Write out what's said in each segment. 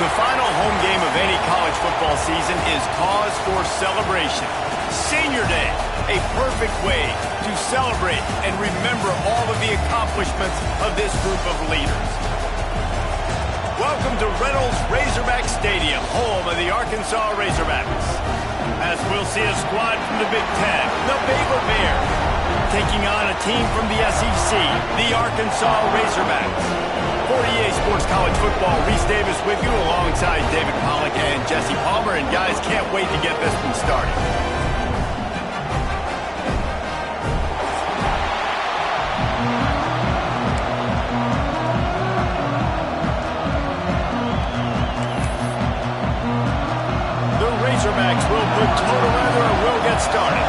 The final home game of any college football season is cause for celebration. Senior Day, a perfect way to celebrate and remember all of the accomplishments of this group of leaders. Welcome to Reynolds Razorback Stadium, home of the Arkansas Razorbacks. As we'll see a squad from the Big Ten, the Baylor Bears, taking on a team from the SEC, the Arkansas Razorbacks. 48 Sports College Football, Reese Davis with you alongside David Pollack and Jesse Palmer. And guys, can't wait to get this one started. The Razorbacks will put total weather and we'll get started.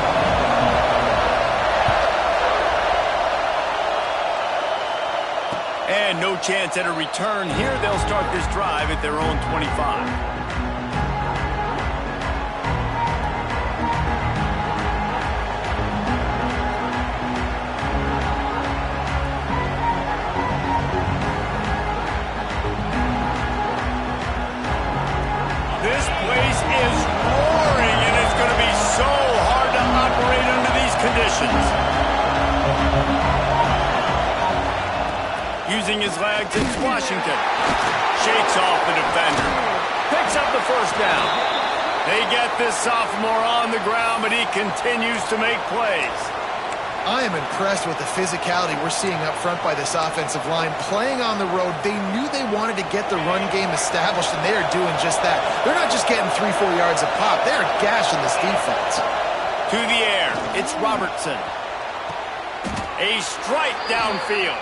And no chance at a return here. They'll start this drive at their own 25. This place is roaring, and it's going to be so hard to operate under these conditions. Using his legs, it's Washington. Shakes off the defender. Picks up the first down. They get this sophomore on the ground, but he continues to make plays. I am impressed with the physicality we're seeing up front by this offensive line. Playing on the road, they knew they wanted to get the run game established, and they are doing just that. They're not just getting 3-4 yards a pop. They are gashing this defense. To the air, it's Robertson. A strike downfield.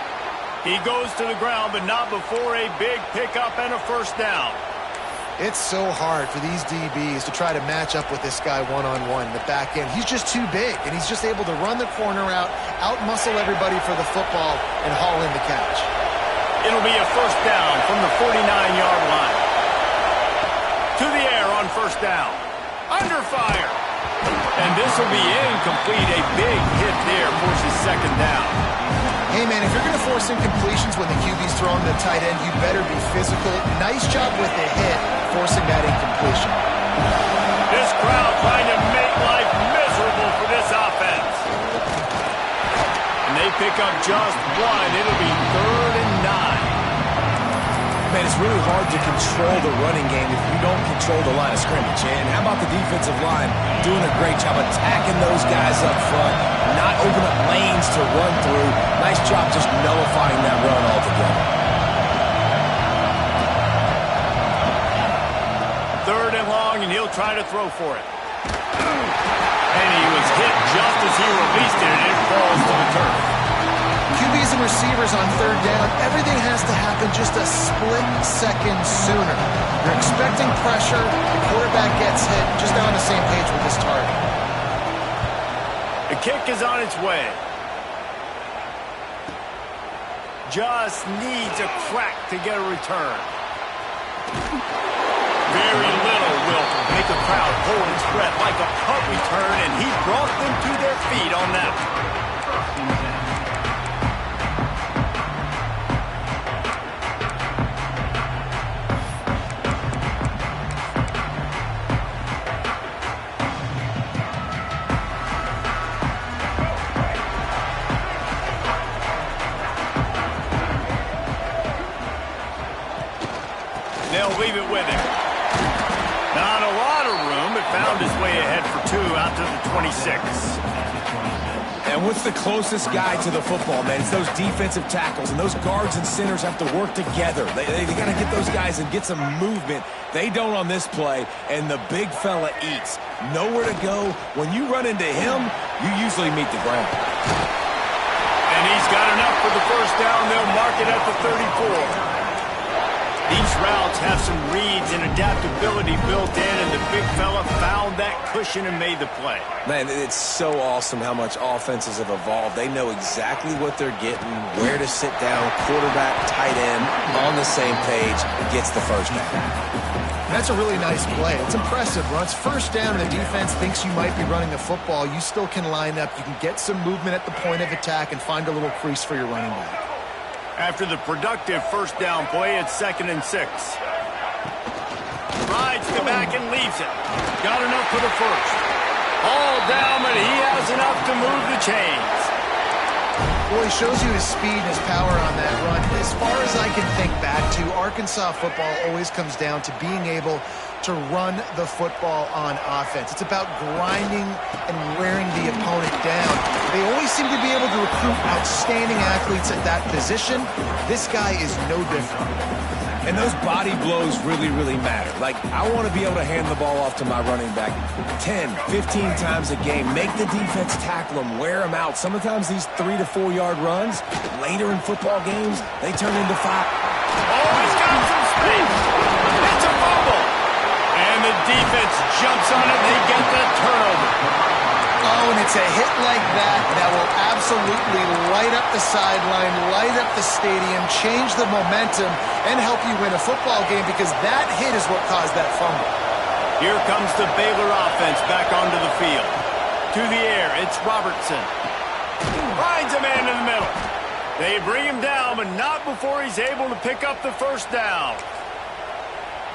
He goes to the ground, but not before a big pickup and a first down. It's so hard for these DBs to try to match up with this guy one-on-one in the back end. He's just too big, and he's just able to run the corner out-muscle everybody for the football, and haul in the catch. It'll be a first down from the 49-yard line. To the air on first down. Under fire. And this will be incomplete. A big hit there forces second down. Hey, man, if you're going to force incompletions when the QB's throwing to the tight end, you better be physical. Nice job with the hit, forcing that incompletion. This crowd trying to make life miserable for this offense. And they pick up just one. It'll be 3rd and 9. Man, it's really hard to control the running game if you don't control the line of scrimmage. And how about the defensive line doing a great job attacking those guys up front, not open up lanes to run through. Nice job just nullifying that run altogether. 3rd and long, and he'll try to throw for it. And he was hit just as he released it, and it falls to the turf. QBs and receivers on 3rd down, everything has to happen just a split second sooner. You're expecting pressure, the quarterback gets hit, just they're on the same page with this target. The kick is on its way. Just needs a crack to get a return. Very little will make a crowd hold its breath like a punt return, and he brought them to their feet on that one. They'll leave it with him. Not a lot of room, but found his way ahead for 2 out to the 26. And what's the closest guy to the football, man? It's those defensive tackles, and those guards and centers have to work together. They got to get those guys and get some movement. They don't on this play, and the big fella eats. Nowhere to go. When you run into him, you usually meet the ground. And he's got enough for the first down. They'll mark it at the 34. These routes have some reads and adaptability built in, and the big fella found that cushion and made the play. Man, it's so awesome how much offenses have evolved. They know exactly what they're getting, where to sit down, quarterback, tight end, on the same page, gets the first down. That's a really nice play. It's impressive. Once first down and the defense thinks you might be running the football, you still can line up. You can get some movement at the point of attack and find a little crease for your running back. After the productive first down play, it's 2nd and 6. the back and leaves it. Got enough for the first. All down, but he has enough to move the chains. Well, he shows you his speed and his power on that run. As far as I can think back to, Arkansas football always comes down to being able to run the football on offense. It's about grinding and wearing the opponent down. They always seem to be able to recruit outstanding athletes at that position. This guy is no different. And those body blows really, really matter. Like, I want to be able to hand the ball off to my running back 10, 15 times a game. Make the defense tackle them, wear them out. Sometimes these 3 to 4 yard runs, later in football games, they turn into 5. Oh, he's got some space. It's a fumble. And the defense jumps on it. They get the turnover. Oh, and it's a hit like that that will absolutely light up the sideline, light up the stadium, change the momentum, and help you win a football game, because that hit is what caused that fumble. Here comes the Baylor offense back onto the field. To the air, it's Robertson. Finds a man in the middle. They bring him down, but not before he's able to pick up the first down.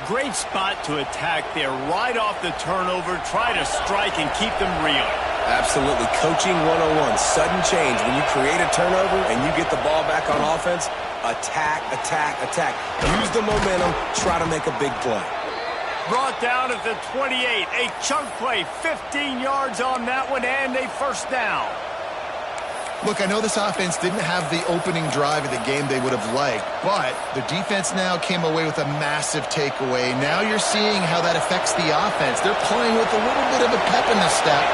Great spot to attack there, right off the turnover. Try to strike and keep them reeling. Absolutely. Coaching 101. Sudden change. When you create a turnover and you get the ball back on offense, attack, attack, attack. Use the momentum. Try to make a big play. Brought down at the 28. A chunk play, 15 yards on that one, and a first down. Look, I know this offense didn't have the opening drive of the game they would have liked, but the defense now came away with a massive takeaway. Now you're seeing how that affects the offense. They're playing with a little bit of a pep in the step.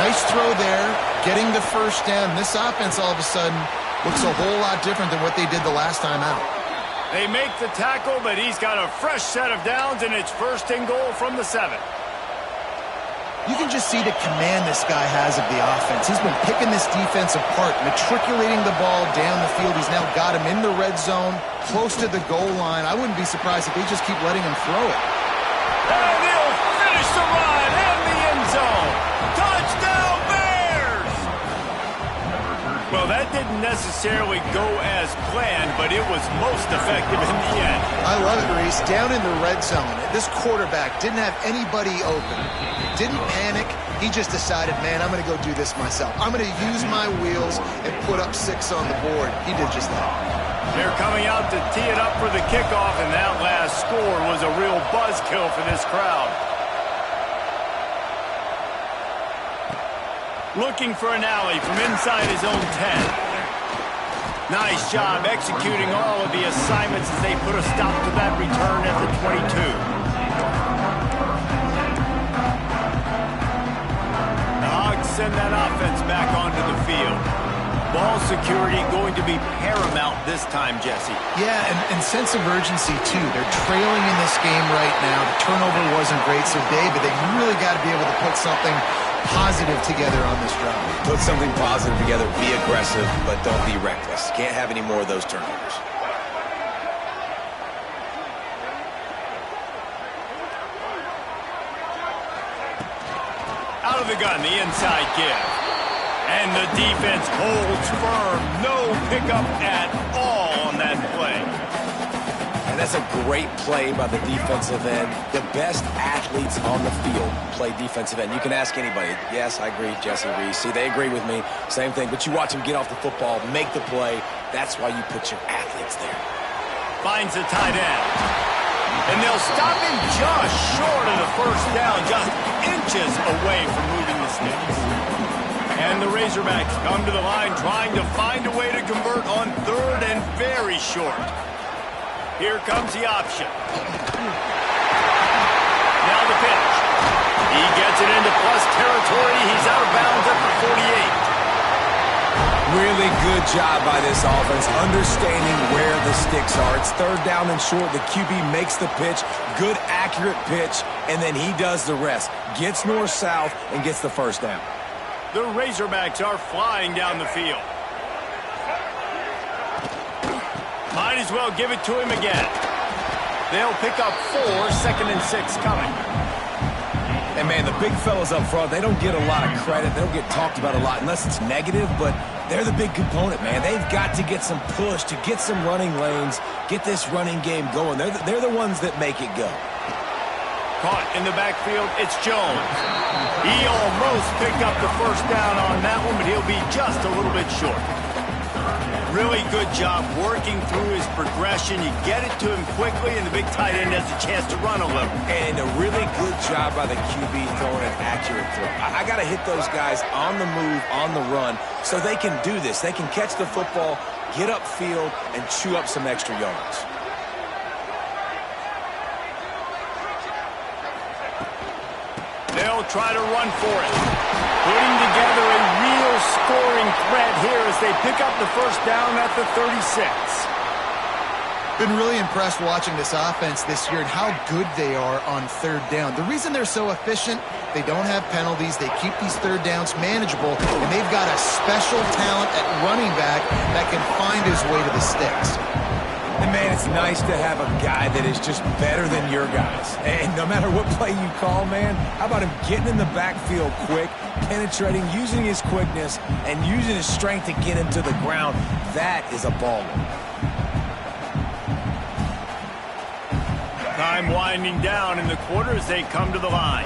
Nice throw there, getting the first down. This offense all of a sudden looks a whole lot different than what they did the last time out. They make the tackle, but he's got a fresh set of downs, and it's first and goal from the 7. You can just see the command this guy has of the offense. He's been picking this defense apart, matriculating the ball down the field. He's now got him in the red zone, close to the goal line. I wouldn't be surprised if they just keep letting him throw it. And he'll finish the run in the end zone. Touchdown, Bears! Well, that didn't necessarily go as planned, but it was most effective in the end. I love it, Reese. Down in the red zone, this quarterback didn't have anybody open. Didn't panic. He just decided, man, I'm going to go do this myself. I'm going to use my wheels and put up 6 on the board. He did just that. They're coming out to tee it up for the kickoff, and that last score was a real buzzkill for this crowd. Looking for an alley from inside his own 10. Nice job executing all of the assignments as they put a stop to that return at the 22. Send that offense back onto the field. Ball security going to be paramount this time, Jesse. Yeah, and sense of urgency, too. They're trailing in this game right now. The turnover wasn't great, so David, they really got to be able to put something positive together on this drive. Put something positive together. Be aggressive, but don't be reckless. Can't have any more of those turnovers. Out of the gun, the inside give. And the defense holds firm. No pickup at all on that play. And that's a great play by the defensive end. The best athletes on the field play defensive end. You can ask anybody. Yes, I agree, Jesse Reese. See, they agree with me. Same thing. But you watch them get off the football, make the play. That's why you put your athletes there. Finds the tight end. And they'll stop him just short of the first down, just inches away from moving the sticks. And the Razorbacks come to the line trying to find a way to convert on 3rd and very short. Here comes the option. Now the pitch. He gets it into plus territory. He's out of bounds at the 48. Really good job by this offense, understanding where the sticks are. It's 3rd down and short. The QB makes the pitch, good, accurate pitch, and then he does the rest. Gets north-south and gets the first down. The Razorbacks are flying down the field. Might as well give it to him again. They'll pick up 4, 2nd and 6 coming. And, man, the big fellas up front, they don't get a lot of credit. They don't get talked about a lot unless it's negative, but they're the big component, man. They've got to get some push, to get some running lanes, get this running game going. They're the ones that make it go. Caught in the backfield, it's Jones. He almost picked up the first down on that one, but he'll be just a little bit short. Really good job working through his progression. You get it to him quickly, and the big tight end has a chance to run a little. And a really good job by the QB throwing an accurate throw. I got to hit those guys on the move, on the run, so they can do this. They can catch the football, get upfield, and chew up some extra yards. They'll try to run for it. Putting together a real scoring threat here as they pick up the first down at the 36. Been really impressed watching this offense this year and how good they are on third down. The reason they're so efficient, they don't have penalties. They keep these third downs manageable, and they've got a special talent at running back that can find his way to the sticks. And, man, it's nice to have a guy that is just better than your guys. And no matter what play you call, man, how about him getting in the backfield quick, penetrating, using his quickness, and using his strength to get him to the ground? That is a baller. Time winding down in the quarter as they come to the line.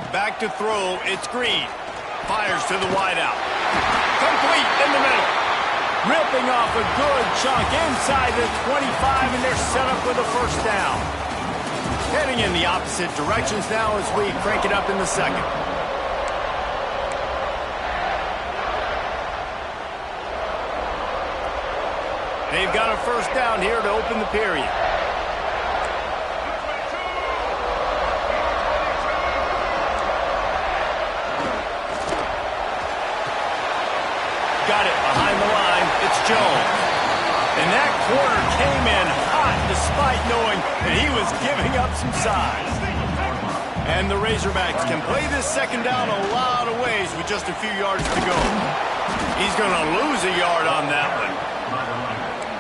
Back to throw, it's Green. Fires to the wideout. Complete in the middle. Ripping off a good chunk inside the 25, and they're set up with a first down. Heading in the opposite directions now as we crank it up in the second. They've got a first down here to open the period. Got it behind the line. It's Jones. And that corner came in hot despite knowing that he was giving up some size. And the Razorbacks can play this second down a lot of ways with just a few yards to go. He's going to lose a yard on that one.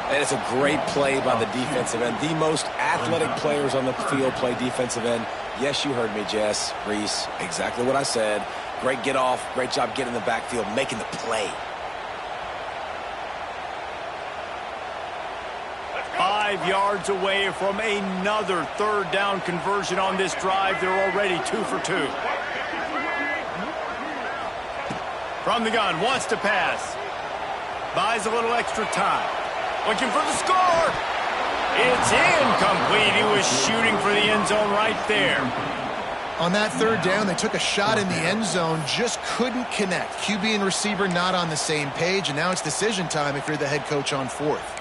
And it's a great play by the defensive end. The most athletic players on the field play defensive end. Yes, you heard me, Jess, Reese. Exactly what I said. Great get off. Great job getting in the backfield, making the play. 5 yards away from another third down conversion on this drive. They're already 2 for 2. From the gun, wants to pass. Buys a little extra time. Looking for the score. It's incomplete. He was shooting for the end zone right there. On that third down, they took a shot in the end zone, just couldn't connect. QB and receiver not on the same page, and now it's decision time if you're the head coach on fourth.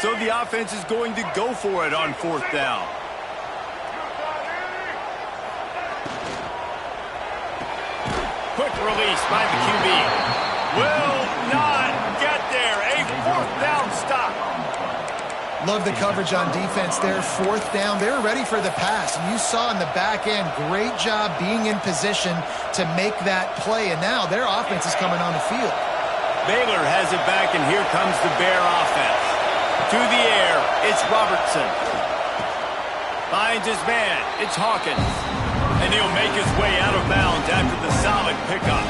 So the offense is going to go for it on fourth down. Quick release by the QB. Will not get there. A fourth down stop. Love the coverage on defense there. Fourth down, they're ready for the pass. And you saw in the back end, great job being in position to make that play. And now their offense is coming on the field. Baylor has it back, and here comes the Bear offense. To the air, it's Robertson. Finds his man, it's Hawkins. And he'll make his way out of bounds after the solid pickup.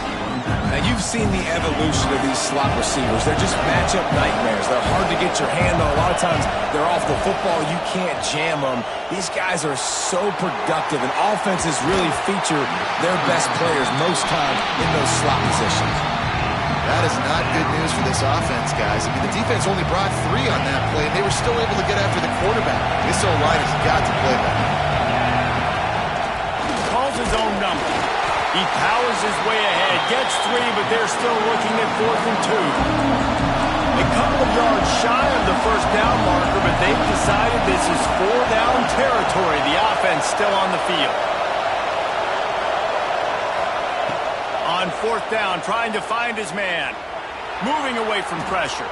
Now, you've seen the evolution of these slot receivers. They're just matchup nightmares. They're hard to get your hand on. A lot of times, they're off the football. You can't jam them. These guys are so productive, and offenses really feature their best players most times in those slot positions. That is not good news for this offense, guys. I mean, the defense only brought 3 on that play, and they were still able to get after the quarterback. This O-line has got to play better. Calls his own number. He powers his way ahead, gets 3, but they're still looking at 4th and 2. A couple of yards shy of the first down marker, but they've decided this is 4-down territory. The offense still on the field. On 4th down, trying to find his man. Moving away from pressure.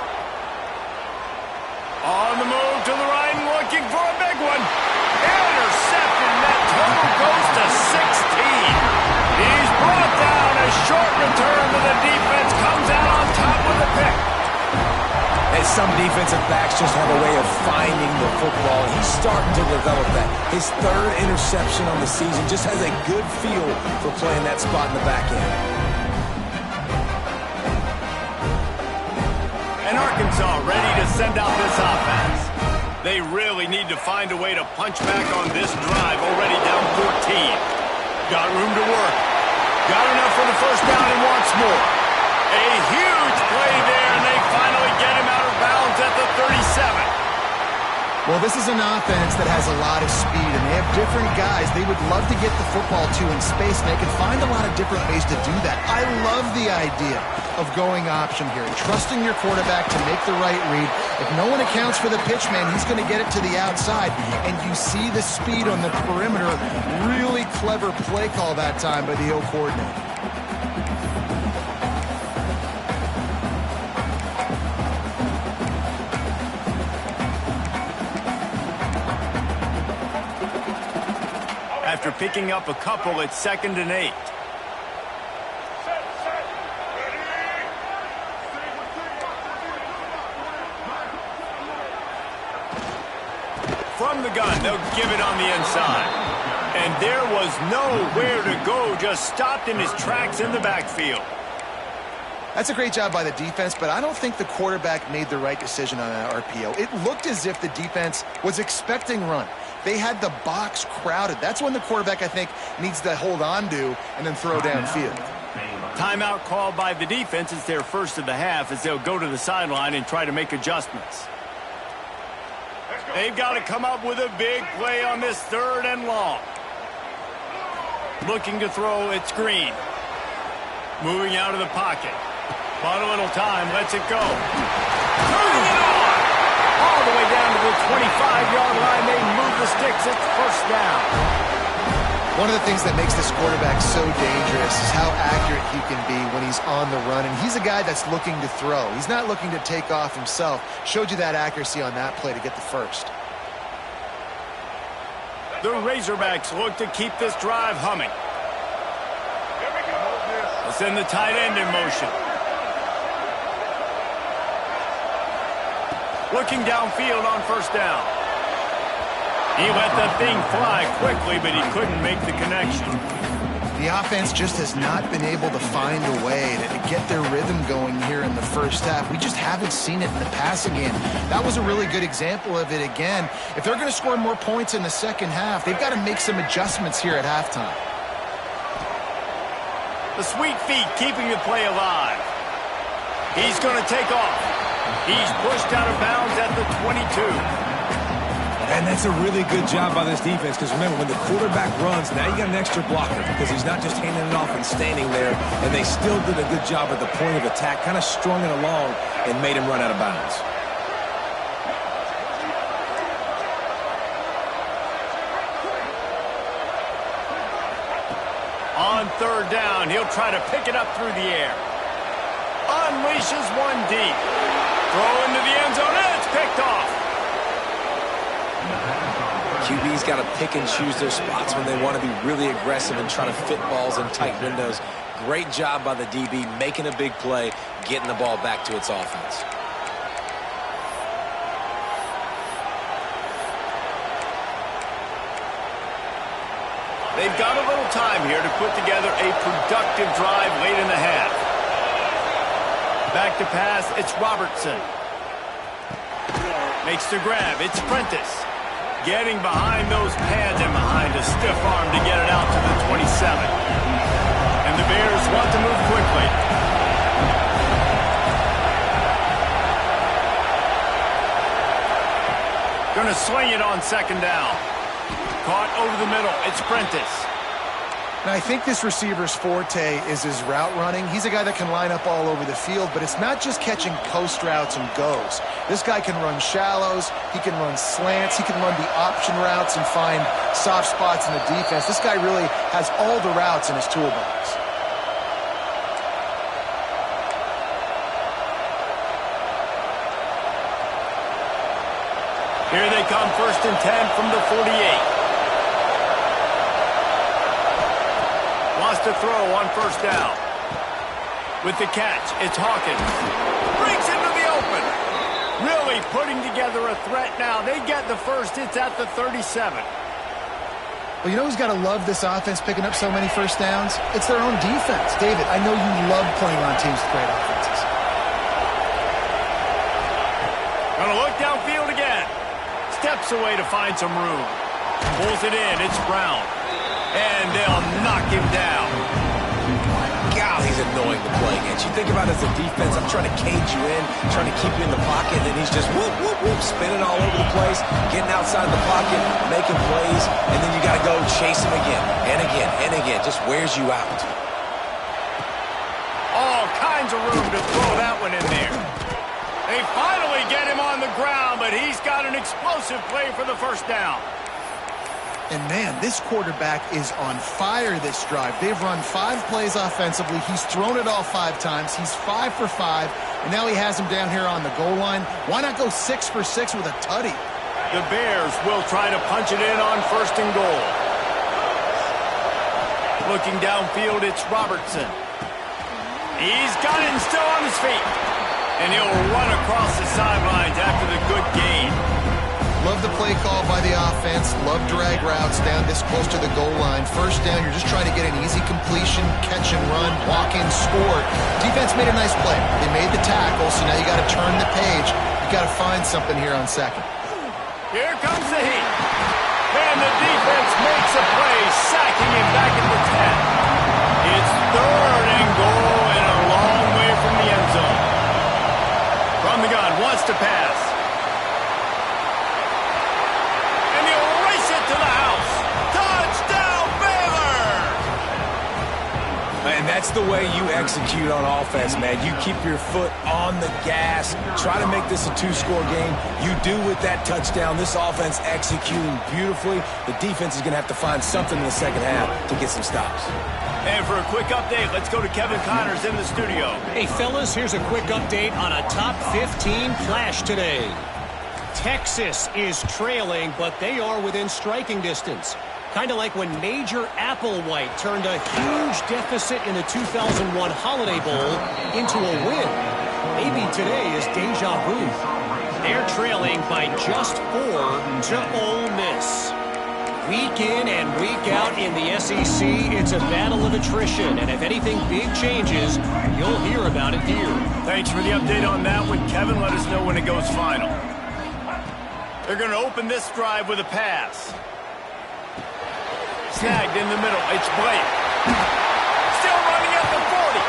On the move to the right, looking for a big one. Intercepted, and that total goes to 16. He's brought down. A short return to the defense. Comes out on top with a pick. And some defensive backs just have a way of finding the football. He's starting to develop that. His 3rd interception on the season, just has a good feel for playing that spot in the back end. And Arkansas ready to send out this offense. They really need to find a way to punch back on this drive, already down 14. Got room to work. Got enough for the first down and wants more. A huge play there, and they finally get him out of bounds at the 37. Well, this is an offense that has a lot of speed, and they have different guys they would love to get the football to in space, and they can find a lot of different ways to do that. I love the idea of going option here and trusting your quarterback to make the right read. If no one accounts for the pitch man, he's going to get it to the outside, and you see the speed on the perimeter. Really clever play call that time by the O coordinator. After picking up a couple, it's 2nd and 8. From the gun, they'll give it on the inside. And there was nowhere to go, just stopped in his tracks in the backfield. That's a great job by the defense, but I don't think the quarterback made the right decision on that RPO. It looked as if the defense was expecting run. They had the box crowded. That's when the quarterback, I think, needs to hold on to and then throw downfield. Timeout called by the defense. It's their first of the half as they'll go to the sideline and try to make adjustments. They've got to come up with a big play on this 3rd and long. Looking to throw, it's Green. Moving out of the pocket. Bought a little time, lets it go. Turning it on! All the way down to the 25-yard line. They move the sticks. It's first down. One of the things that makes this quarterback so dangerous is how accurate he can be when he's on the run. And he's a guy that's looking to throw. He's not looking to take off himself. Showed you that accuracy on that play to get the first. The Razorbacks look to keep this drive humming. They'll send the tight end in motion. Looking downfield on first down. He let the thing fly quickly, but he couldn't make the connection. The offense just has not been able to find a way to get their rhythm going here in the first half. We just haven't seen it in the passing game. That was a really good example of it again. If they're going to score more points in the second half, they've got to make some adjustments here at halftime. The sweet feet keeping the play alive. He's going to take off. He's pushed out of bounds at the 22. And that's a really good job by this defense because, remember, when the quarterback runs, now you got an extra blocker because he's not just handing it off and standing there, and they still did a good job at the point of attack, kind of strung it along and made him run out of bounds. On 3rd down, he'll try to pick it up through the air. Unleashes one deep. Throw into the end zone, and it's picked off. QB's got to pick and choose their spots when they want to be really aggressive and try to fit balls in tight windows. Great job by the DB making a big play, getting the ball back to its offense. They've got a little time here to put together a productive drive late in the half. Back to pass, it's Robertson. Makes the grab, it's Prentice. Getting behind those pads and behind a stiff arm to get it out to the 27. And the Bears want to move quickly. Going to sling it on 2nd down. Caught over the middle. It's Prentice. Now, I think this receiver's forte is his route running. He's a guy that can line up all over the field, but it's not just catching post routes and goes. This guy can run shallows, he can run slants, he can run the option routes and find soft spots in the defense. This guy really has all the routes in his toolbox. Here they come, 1st and 10 from the 48. Lost a throw on 1st down. With the catch, it's Hawkins. Breaks into the open. Really putting together a threat now. They get the first. It's at the 37. Well, you know who's got to love this offense picking up so many first downs? It's their own defense. David, I know you love playing on teams with great offenses. steps away to find some room. Pulls it in. It's Brown. And they'll knock him down. God, he's annoying to play against. You think about it as a defense, I'm trying to cage you in, trying to keep you in the pocket, and then he's just whoop, whoop, whoop, spinning all over the place, getting outside the pocket, making plays, and then you got to go chase him again, and again, and again. Just wears you out. All kinds of room to throw that one in there. They finally get him on the ground, but he's got an explosive play for the first down. And, man, this quarterback is on fire this drive. They've run 5 plays offensively. He's thrown it all 5 times. He's 5 for 5, and now he has him down here on the goal line. Why not go 6 for 6 with a tutty? The Bears will try to punch it in on 1st and goal. Looking downfield, it's Robertson. He's got it and still on his feet. And he'll run across the sidelines after the good gain. Love the play call by the offense. Love drag routes down this close to the goal line. First down, you're just trying to get an easy completion, catch and run, walk in, score. Defense made a nice play. They made the tackle, so now you got to turn the page. You got to find something here on 2nd. Here comes the heat. And the defense makes a play, sacking him back at the 10. It's 3rd and goal and a long way from the end zone. From the gun, wants to pass. To the house. Touchdown, Baylor! And that's the way you execute on offense, man. You keep your foot on the gas. Try to make this a 2-score game. You do with that touchdown. This offense executing beautifully. The defense is going to have to find something in the second half to get some stops. And for a quick update, let's go to Kevin Connors in the studio. Hey, fellas, here's a quick update on a top 15 flash today. Texas is trailing, but they are within striking distance. Kind of like when Major Applewhite turned a huge deficit in the 2001 Holiday Bowl into a win. Maybe today is deja vu. They're trailing by just 4 to Ole Miss. Week in and week out in the SEC, it's a battle of attrition, and if anything big changes, you'll hear about it here. Thanks for the update on that one, Kevin. Let us know when it goes final. They're going to open this drive with a pass. Snagged in the middle. It's Blake. Still running at the 40.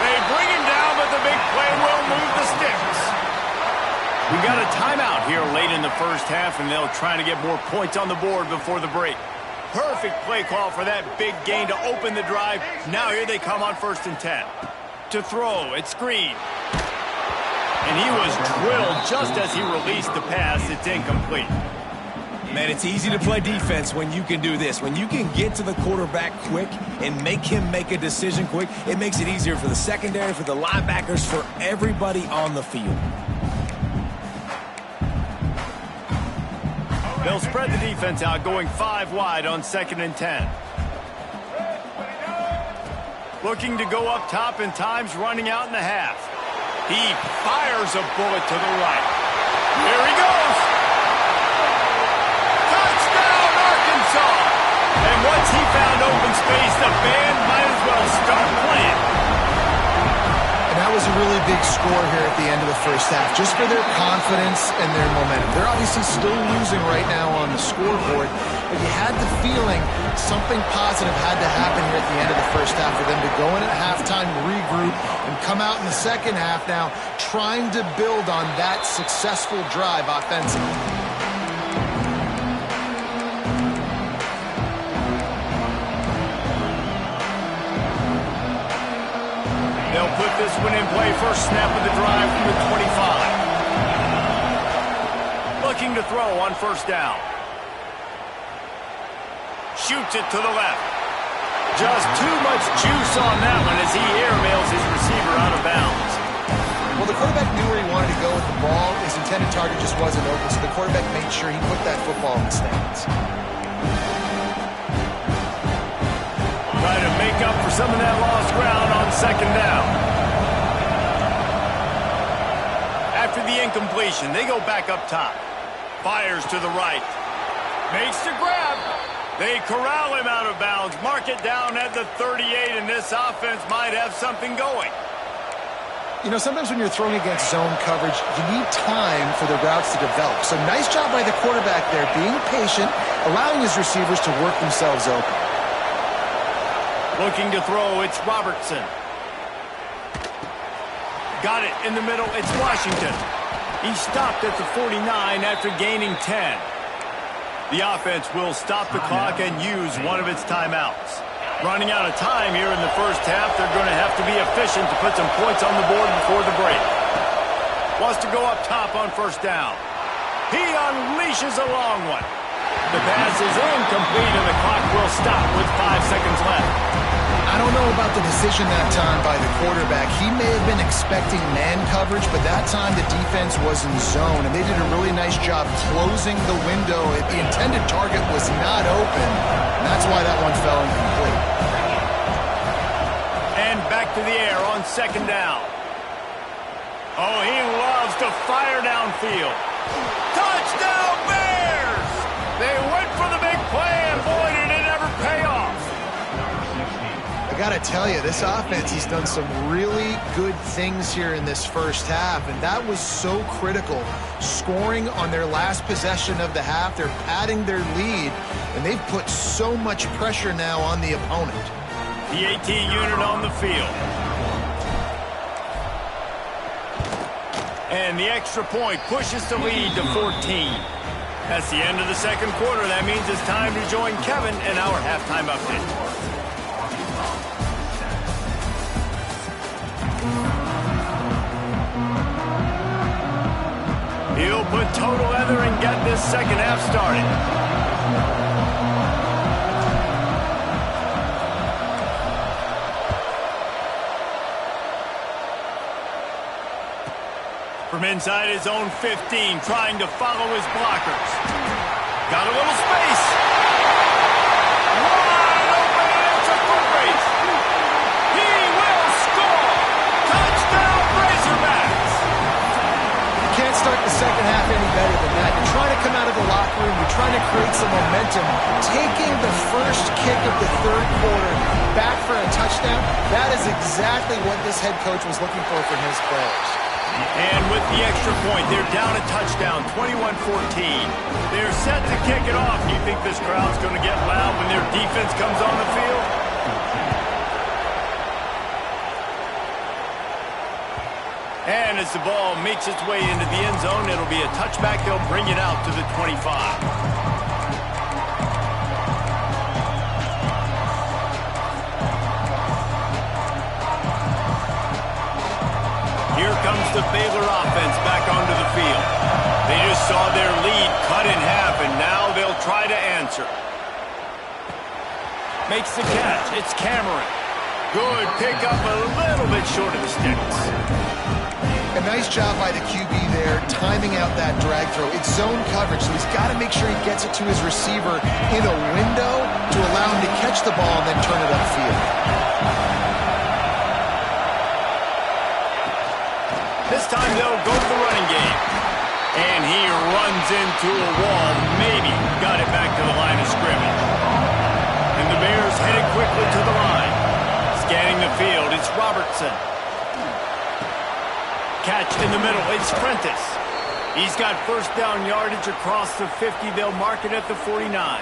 They bring him down, but the big play will move the sticks. We got a timeout here late in the first half, and they'll try to get more points on the board before the break. Perfect play call for that big gain to open the drive. Now here they come on 1st and 10. To throw, it's Green. And he was drilled just as he released the pass. It's incomplete. Man, it's easy to play defense when you can do this. When you can get to the quarterback quick and make him make a decision quick, it makes it easier for the secondary, for the linebackers, for everybody on the field. They'll spread the defense out, going 5 wide on 2nd and 10. Looking to go up top, and time's running out in the half. He fires a bullet to the right. Here he goes. Touchdown, Arkansas. And once he found open space, the band might as well start playing. And that was a really big score here at the end of the first half, just for their confidence and their momentum. They're obviously still losing right now on the scoreboard, but you had the feeling something positive had to happen here at the end of the first half for them to go in at halftime, regroup, and come out in the second half now trying to build on that successful drive offensively. They'll put this one in play. First snap of the drive from the 25. Looking to throw on 1st down. Shoots it to the left. Just too much juice on that one as he airmails his receiver out of bounds. Well, the quarterback knew where he wanted to go with the ball. His intended target just wasn't open, so the quarterback made sure he put that football in the stands. Try to make up for some of that lost ground on 2nd down. After the incompletion, they go back up top. Fires to the right. Makes the grab. They corral him out of bounds. Mark it down at the 38, and this offense might have something going. You know, sometimes when you're throwing against zone coverage, you need time for the routes to develop. So nice job by the quarterback there, being patient, allowing his receivers to work themselves open. Looking to throw, it's Robertson. Got it in the middle, it's Washington. He stopped at the 49 after gaining 10. The offense will stop the clock and use one of its timeouts. Running out of time here in the first half, they're going to have to be efficient to put some points on the board before the break. Wants to go up top on first down. He unleashes a long one. The pass is incomplete and the clock will stop with 5 seconds left. I don't know about the decision that time by the quarterback. He may have been expecting man coverage, but that time the defense was in zone, and they did a really nice job closing the window. The intended target was not open, and that's why that one fell incomplete. And back to the air on second down. Oh, he loves to fire downfield. Touchdown Bears! They went for the big play, and boy, did it ever pay off. I got to tell you, this offense has done some really good things here in this first half, and that was so critical. Scoring on their last possession of the half, they're padding their lead, and they've put so much pressure now on the opponent. The AT unit on the field. And the extra point pushes the lead to 14. That's the end of the second quarter. That means it's time to join Kevin in our halftime update. He'll put total leather and get this second half started. From inside his own 15, trying to follow his blockers. Got a little space. Wide open, and it's a foot race. He will score. Touchdown, Razorbacks. You can't start the second half any better than that. You're trying to come out of the locker room. You're trying to create some momentum. Taking the first kick of the third quarter back for a touchdown, that is exactly what this head coach was looking for from his players. And with the extra point, they're down a touchdown, 21-14. They're set to kick it off. Do you think this crowd's going to get loud when their defense comes on the field? And as the ball makes its way into the end zone, it'll be a touchback. They'll bring it out to the 25. Here comes the Baylor offense back onto the field. They just saw their lead cut in half, and now they'll try to answer. Makes the catch. It's Cameron. Good pickup, a little bit short of the sticks. A nice job by the QB there, timing out that drag throw. It's zone coverage, so he's got to make sure he gets it to his receiver in a window to allow him to catch the ball and then turn it upfield. This time they'll go to the running game. And he runs into a wall. Maybe got it back to the line of scrimmage. And the Bears headed quickly to the line. Scanning the field, it's Robertson. Catch in the middle, it's Prentice. He's got first down yardage across the 50. They'll mark it at the 49.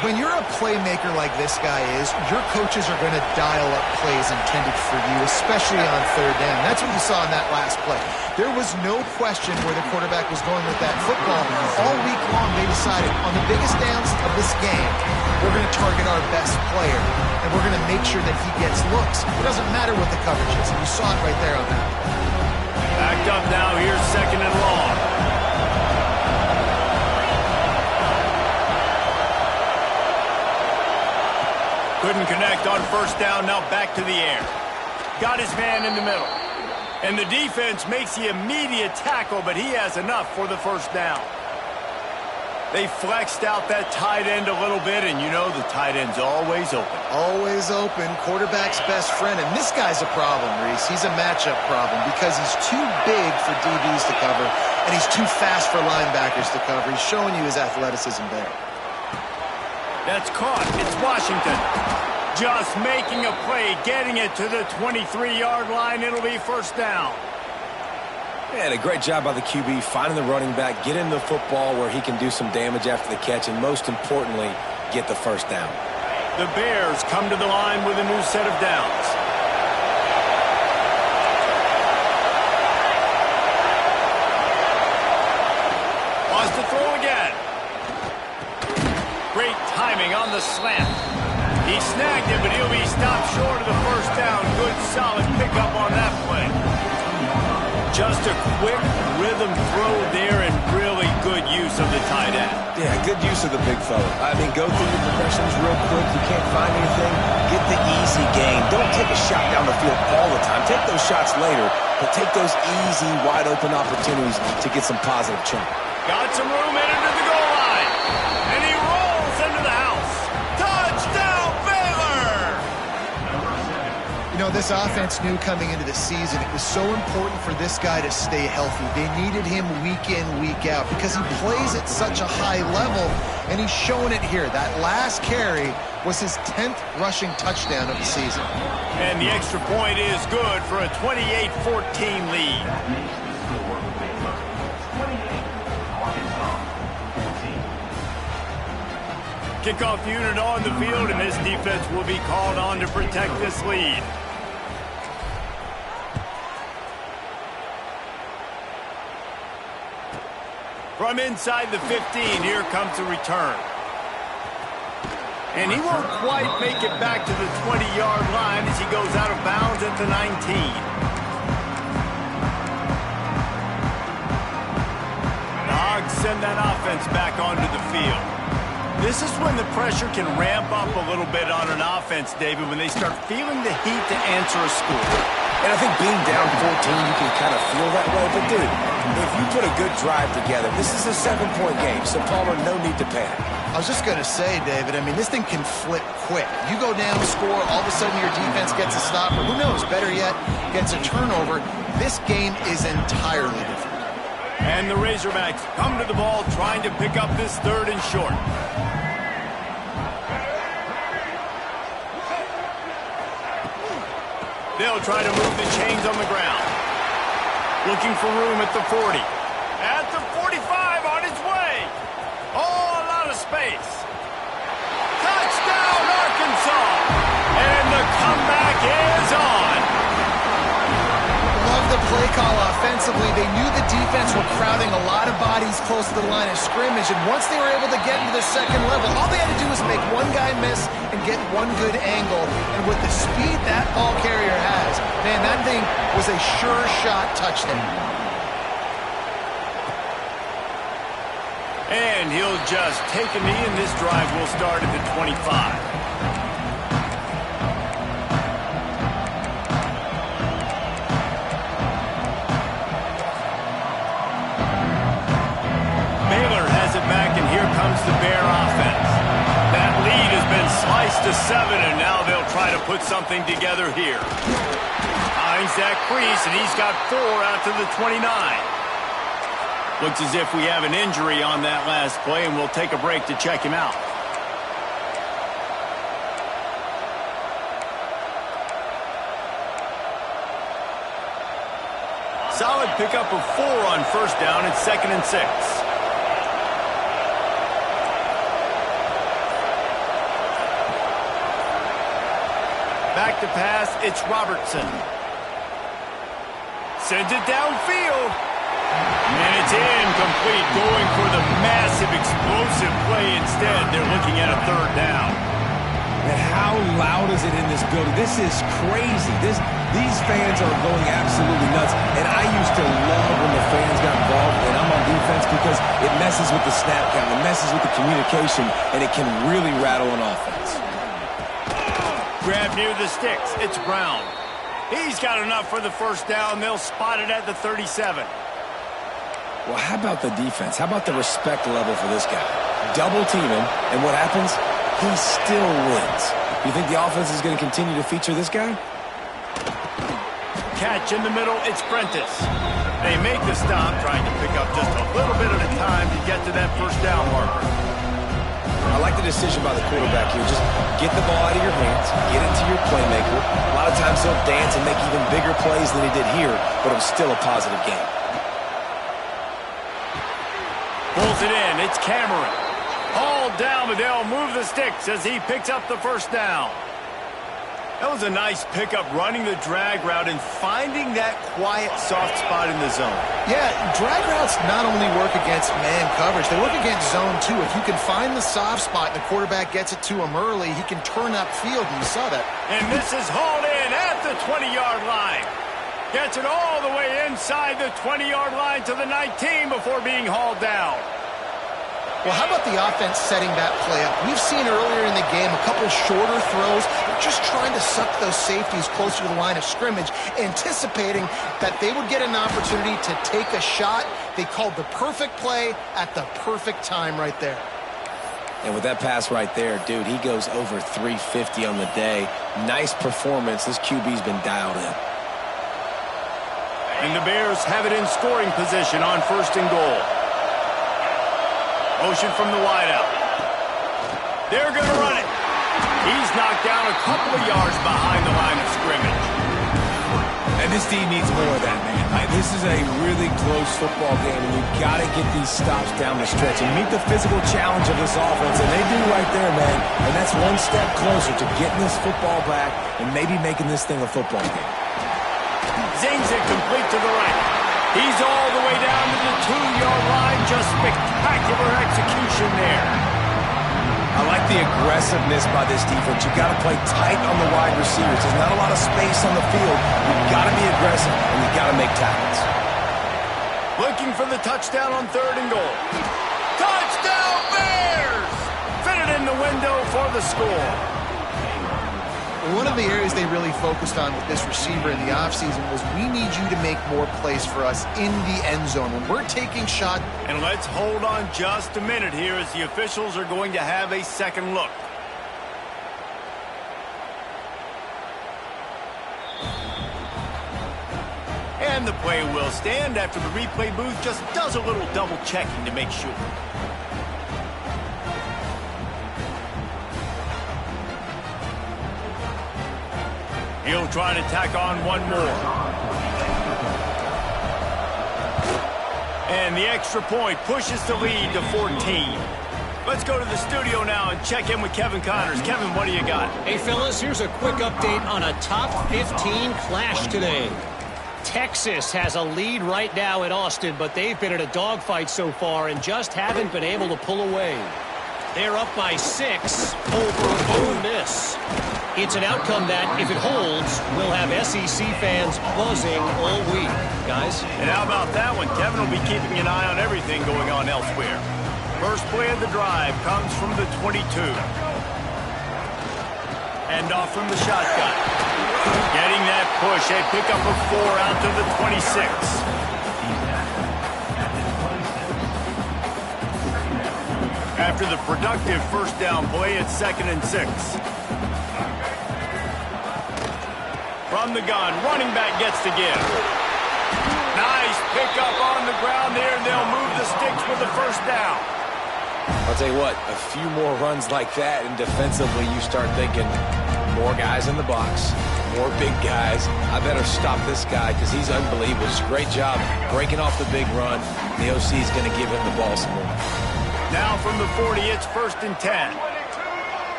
When you're a playmaker like this guy is, your coaches are going to dial up plays intended for you, especially on third down. That's what you saw in that last play. There was no question where the quarterback was going with that football. All week long, they decided on the biggest downs of this game, we're going to target our best player, and we're going to make sure that he gets looks. It doesn't matter what the coverage is, and you saw it right there on that. Backed up now, here's second and long. Couldn't connect on first down, now back to the air. Got his man in the middle. And the defense makes the immediate tackle, but he has enough for the first down. They flexed out that tight end a little bit, and you know the tight end's always open. Always open, quarterback's best friend, and this guy's a problem, Reese. He's a matchup problem because he's too big for DBs to cover, and he's too fast for linebackers to cover. He's showing you his athleticism there. That's caught. It's Washington. Just making a play, getting it to the 23-yard line. It'll be first down. And a great job by the QB finding the running back, getting the football where he can do some damage after the catch, and most importantly, get the first down. The Bears come to the line with a new set of downs. Wants to throw again. Great timing on the slant. He snagged it, but he'll be stopped short of the first down. Good, solid pickup on that play. Just a quick rhythm throw there and really good use of the tight end. Yeah, good use of the big fella. I mean, go through your progressions real quick. You can't find anything, get the easy gain. Don't take a shot down the field all the time. Take those shots later, but take those easy, wide-open opportunities to get some positive chunk. Got some room in into the goal line. And he rolls into the house. Touchdown, Baylor! You know, this offense knew coming into the season it was so important for this guy to stay healthy. They needed him week in, week out because he plays at such a high level, and he's showing it here. That last carry was his 10th rushing touchdown of the season. And the extra point is good for a 28-14 lead. Kickoff unit on the field, and this defense will be called on to protect this lead. From inside the 15, here comes the return. And he won't quite make it back to the 20-yard line as he goes out of bounds at the 19. The Hogs send that offense back onto the field. This is when the pressure can ramp up a little bit on an offense, David, when they start feeling the heat to answer a score. And I think being down 14, you can kind of feel that way. But, dude, if you put a good drive together, this is a 7-point game, so, Palmer, no need to panic. I was just going to say, David, I mean, this thing can flip quick. You go down, score, all of a sudden your defense gets a stop, or who knows, better yet, gets a turnover. This game is entirely different. And the Razorbacks come to the ball trying to pick up this third and short. They'll try to move the chains on the ground. Looking for room at the 40. At the 45, on his way. Oh, a lot of space. Touchdown, Arkansas. And the comeback is on. Love the play call offensively. They knew the defense were crowding a lot of bodies close to the line of scrimmage, and once they were able to get into the second level, all they had to do was make one guy miss and get one good angle. And with the speed that ball carrier has, man, that thing was a sure shot touchdown. And he'll just take a knee, and this drive will start at the 25. The Bear offense. That lead has been sliced to 7, and now they'll try to put something together here. Finds that crease, and he's got 4 out to the 29. Looks as if we have an injury on that last play, and we'll take a break to check him out. Solid pickup of 4 on first down at 2nd and 6. Back to pass, it's Robertson. Sends it downfield. And it's incomplete, going for the massive, explosive play instead. They're looking at a 3rd down. And how loud is it in this building? This is crazy. These fans are going absolutely nuts. And I used to love when the fans got involved, and I'm on defense, because it messes with the snap count, it messes with the communication, and it can really rattle an offense. Grab near the sticks. It's Brown. He's got enough for the first down. They'll spot it at the 37. Well, how about the defense? How about the respect level for this guy? Double team him, and what happens? He still wins. You think the offense is going to continue to feature this guy? Catch in the middle. It's Prentice. They make the stop, trying to pick up just a little bit at a time to get to that first down marker. I like the decision by the quarterback here. Just get the ball out of your hands, get it to your playmaker. A lot of times he'll dance and make even bigger plays than he did here, but it was still a positive game. Pulls it in. It's Cameron. Hauled down, but they'll move the sticks as he picks up the first down. That was a nice pickup, running the drag route and finding that quiet, soft spot in the zone. Yeah, drag routes not only work against man coverage, they work against zone too. If you can find the soft spot and the quarterback gets it to him early, he can turn upfield, and you saw that. And this is hauled in at the 20-yard line. Gets it all the way inside the 20-yard line to the 19 before being hauled down. Well, how about the offense setting that play up? We've seen earlier in the game a couple shorter throws. They're just trying to suck those safeties closer to the line of scrimmage, anticipating that they would get an opportunity to take a shot. They called the perfect play at the perfect time right there. And with that pass right there, dude, he goes over 350 on the day. Nice performance. This QB's been dialed in. And the Bears have it in scoring position on 1st and goal. Motion from the wideout. They're going to run it. He's knocked down a couple of yards behind the line of scrimmage. And this team needs more of that, man. This is a really close football game, and you've got to get these stops down the stretch and meet the physical challenge of this offense, and they do right there, man. And that's one step closer to getting this football back and maybe making this thing a football game. Zings it complete to the right. He's all the way down to the 2-yard line. Just spectacular execution there. I like the aggressiveness by this defense. You've got to play tight on the wide receivers. There's not a lot of space on the field. You've got to be aggressive, and you've got to make tackles. Looking for the touchdown on 3rd and goal. Touchdown, Bears! Fitted in the window for the score. One of the areas they really focused on with this receiver in the offseason was we need you to make more plays for us in the end zone. When we're taking shots. And let's hold on just a minute here as the officials are going to have a second look. And the play will stand after the replay booth just does a little double checking to make sure. He'll try to tack on one more. And the extra point pushes the lead to 14. Let's go to the studio now and check in with Kevin Connors. Kevin, what do you got? Hey, fellas, here's a quick update on a top 15 clash today. Texas has a lead right now in Austin, but they've been in a dogfight so far and just haven't been able to pull away. They're up by 6 over Ole Miss. It's an outcome that, if it holds, will have SEC fans buzzing all week. Guys? And how about that one? Kevin will be keeping an eye on everything going on elsewhere. First play of the drive comes from the 22. And off from the shotgun. Getting that push. A pickup of 4 out to the 26. After the productive first down play, it's 2nd and 6. From the gun, running back gets to give. Nice pickup on the ground there, and they'll move the sticks with the first down. I'll tell you what, a few more runs like that, and defensively you start thinking, more guys in the box, more big guys. I better stop this guy because he's unbelievable. It's a great job breaking off the big run. The OC is going to give him the ball some more. Now from the 40, it's 1st and 10.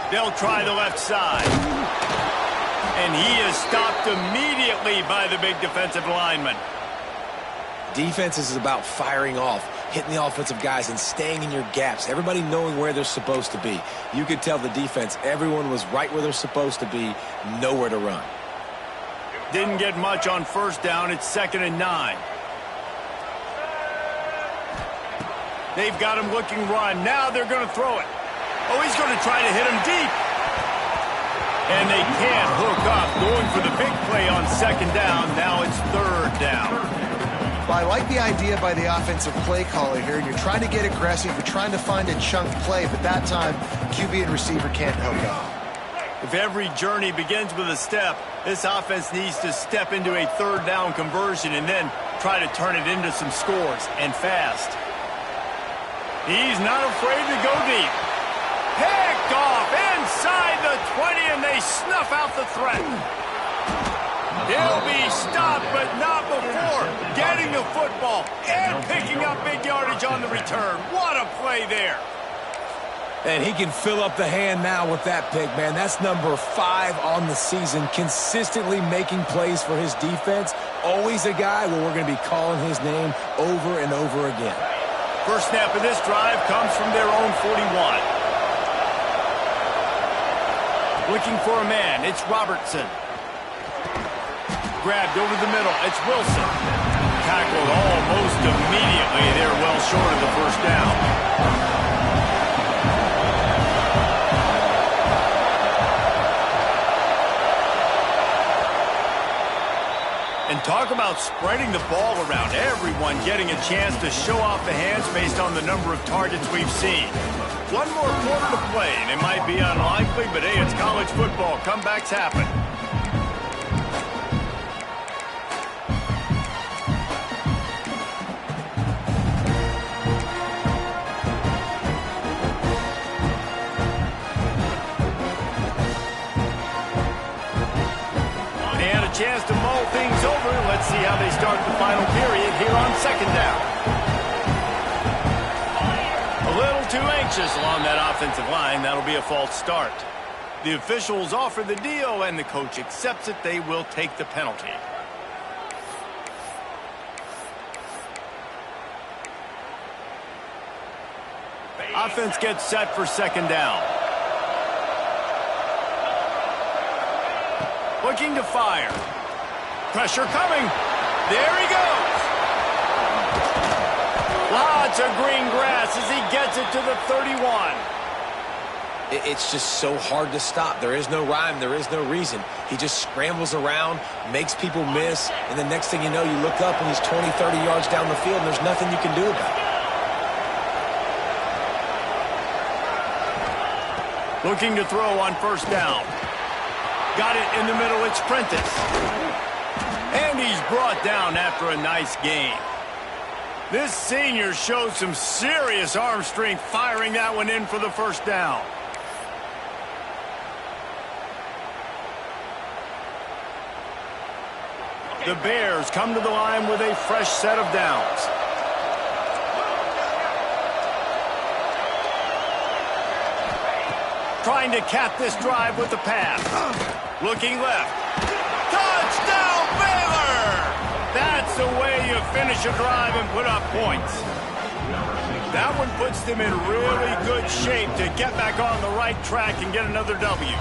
They'll try the left side. And he is stopped immediately by the big defensive lineman. Defense is about firing off, hitting the offensive guys and staying in your gaps. Everybody knowing where they're supposed to be. You could tell the defense, everyone was right where they're supposed to be, nowhere to run. Didn't get much on first down. It's 2nd and 9. They've got him looking run. Now they're going to throw it. Oh, he's going to try to hit him deep. And they can't hook up. Going for the big play on 2nd down. Now it's 3rd down. Well, I like the idea by the offensive play caller here. You're trying to get aggressive. You're trying to find a chunk play. But that time, QB and receiver can't hook up. If every journey begins with a step, this offense needs to step into a 3rd down conversion and then try to turn it into some scores, and fast. He's not afraid to go deep. Picked off inside the 20, and they snuff out the threat. He'll be stopped, but not before getting the football and picking up big yardage on the return. What a play there. And he can fill up the hand now with that pick, man. That's number 5 on the season, consistently making plays for his defense. Always a guy where we're going to be calling his name over and over again. First snap of this drive comes from their own 41. Looking for a man, it's Robertson. Grabbed over the middle, it's Wilson. Tackled almost immediately. They're well short of the first down. And talk about spreading the ball around. Everyone getting a chance to show off the hands based on the number of targets we've seen. One more quarter to play, and it might be unlikely, but hey, it's college football. Comebacks happen. Chance to mull things over. Let's see how they start the final period here on second down. A little too anxious along that offensive line. That'll be a false start. The officials offer the deal, and the coach accepts it. They will take the penalty. Offense gets set for second down. Looking to fire. Pressure coming. There he goes. Lots of green grass as he gets it to the 31. It's just so hard to stop. There is no rhyme. There is no reason. He just scrambles around, makes people miss, and the next thing you know, you look up and he's 20, 30 yards down the field, and there's nothing you can do about it. Looking to throw on first down. Got it in the middle, it's Prentice. And he's brought down after a nice gain. This senior showed some serious arm strength firing that one in for the first down. The Bears come to the line with a fresh set of downs. Trying to cap this drive with the pass. Looking left. Touchdown, Baylor! That's the way you finish a drive and put up points. That one puts them in really good shape to get back on the right track and get another W.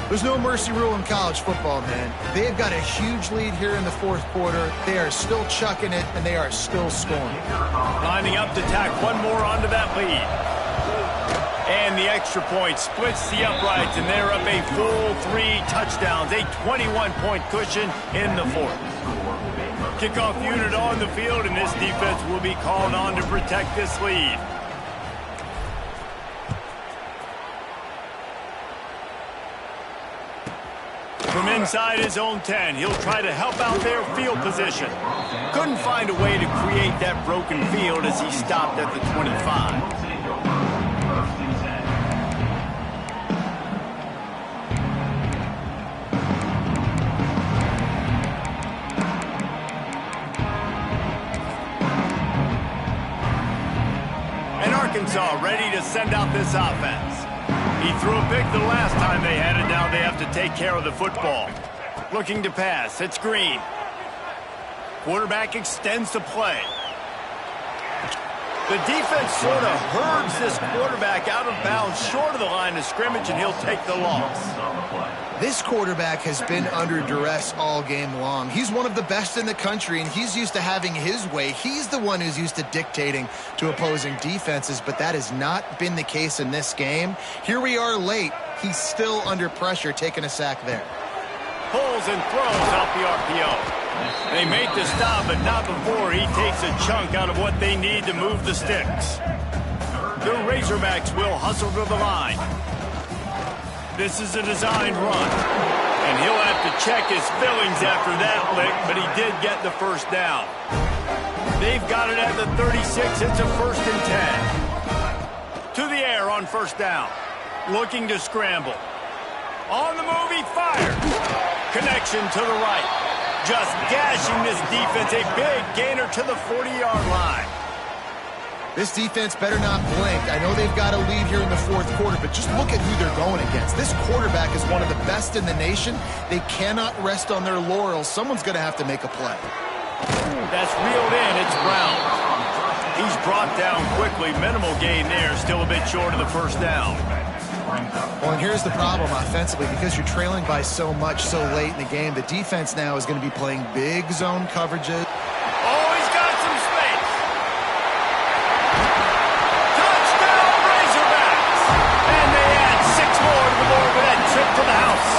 There's no mercy rule in college football, man. They've got a huge lead here in the fourth quarter. They are still chucking it, and they are still scoring. Lining up to tack one more onto that lead. And the extra point splits the uprights, and they're up a full 3 touchdowns, a 21-point cushion in the fourth. Kickoff unit on the field, and this defense will be called on to protect this lead. From inside his own 10, he'll try to help out their field position. Couldn't find a way to create that broken field as he stopped at the 25. And Arkansas ready to send out this offense. He threw a pick the last time they had it. Now they have to take care of the football. Looking to pass. It's Green. Quarterback extends the play. The defense sort of herds this quarterback out of bounds short of the line of scrimmage, and he'll take the loss. This quarterback has been under duress all game long. He's one of the best in the country, and he's used to having his way. He's the one who's used to dictating to opposing defenses, but that has not been the case in this game. Here we are late. He's still under pressure, taking a sack there. Pulls and throws out the RPO. They make the stop, but not before he takes a chunk out of what they need to move the sticks. The Razorbacks will hustle to the line. This is a designed run. And he'll have to check his feelings after that lick, but he did get the first down. They've got it at the 36. It's a 1st and 10. To the air on 1st down. Looking to scramble. On the move, he fires. Connection to the right. Just gashing this defense. A big gainer to the 40-yard line. This defense better not blink. I know they've got a lead here in the 4th quarter, but just look at who they're going against. This quarterback is one of the best in the nation. They cannot rest on their laurels. Someone's going to have to make a play. That's reeled in. It's Brown. He's brought down quickly. Minimal gain there. Still a bit short of the 1st down. Well, and here's the problem offensively. Because you're trailing by so much so late in the game, the defense now is going to be playing big zone coverages. Oh, he's got some space. Touchdown, Razorbacks! And they add 6 more to the board with that trip to the house.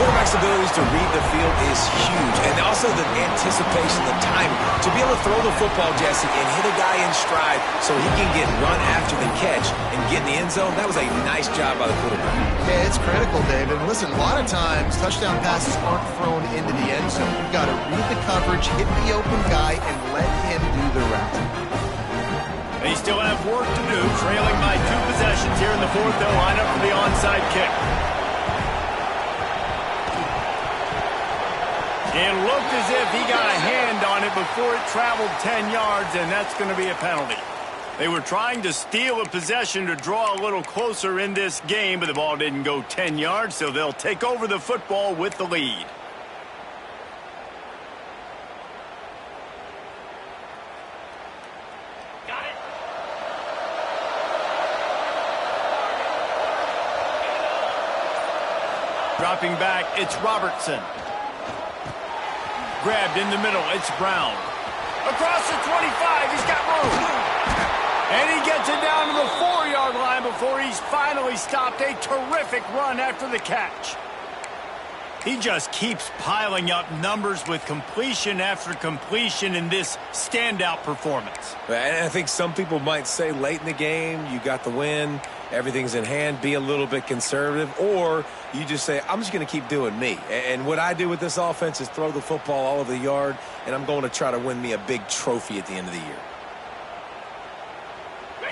Quarterback's abilities to read the field is huge, and also the anticipation, the timing. To be able to throw the football, Jesse, and hit a guy in stride so he can get run after the catch and get in the end zone, that was a nice job by the quarterback. Yeah, it's critical, David. And listen, a lot of times, touchdown passes aren't thrown into the end zone. You've got to read the coverage, hit the open guy, and let him do the rest. They still have work to do, trailing by 2 possessions here in the 4th. They'll line up for the onside kick. It looked as if he got a hand on it before it traveled 10 yards, and that's going to be a penalty. They were trying to steal a possession to draw a little closer in this game, but the ball didn't go 10 yards, so they'll take over the football with the lead. Got it. Dropping back, it's Robertson. Grabbed in the middle, it's Brown. Across the 25, he's got room. And he gets it down to the 4-yard line before he's finally stopped. A terrific run after the catch. He just keeps piling up numbers with completion after completion in this standout performance. And I think some people might say late in the game, you got the win, everything's in hand, be a little bit conservative, or you just say, I'm just going to keep doing me. And what I do with this offense is throw the football all over the yard, and I'm going to try to win me a big trophy at the end of the year.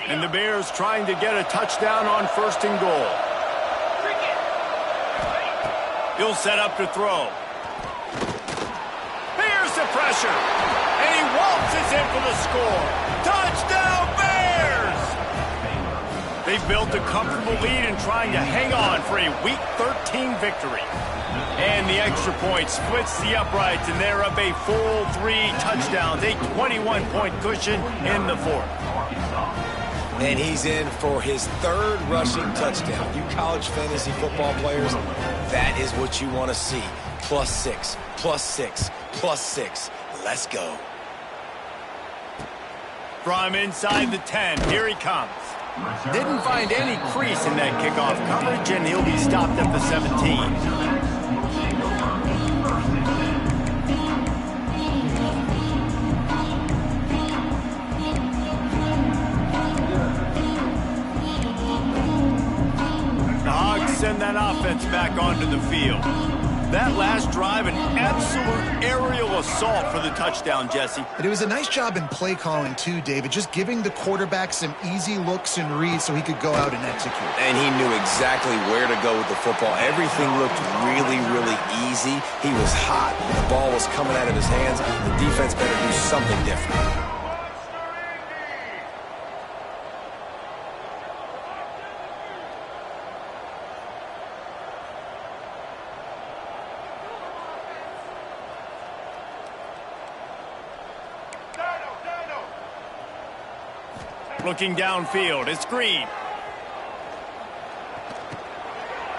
And the Bears trying to get a touchdown on 1st and goal. He'll set up to throw. Here's the pressure. And he waltzes in for the score. Touchdown, Bears! They've built a comfortable lead and trying to hang on for a Week 13 victory. And the extra point splits the uprights, and they're up a full 3 touchdowns, a 21-point cushion in the 4th. And he's in for his 3rd rushing touchdown. You college fantasy football players, that is what you want to see. +6, +6, +6. Let's go. From inside the 10, here he comes. Didn't find any crease in that kickoff coverage, and he'll be stopped at the 17. Send that offense back onto the field. That last drive, an absolute aerial assault for the touchdown, Jesse. And it was a nice job in play calling, too, David, just giving the quarterback some easy looks and reads so he could go out and execute. And he knew exactly where to go with the football. Everything looked really, really easy. He was hot. The ball was coming out of his hands. The defense better do something different. Looking downfield, it's Green.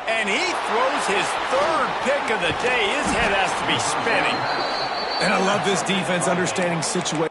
And he throws his 3rd pick of the day. His head has to be spinning. And I love this defense understanding situation.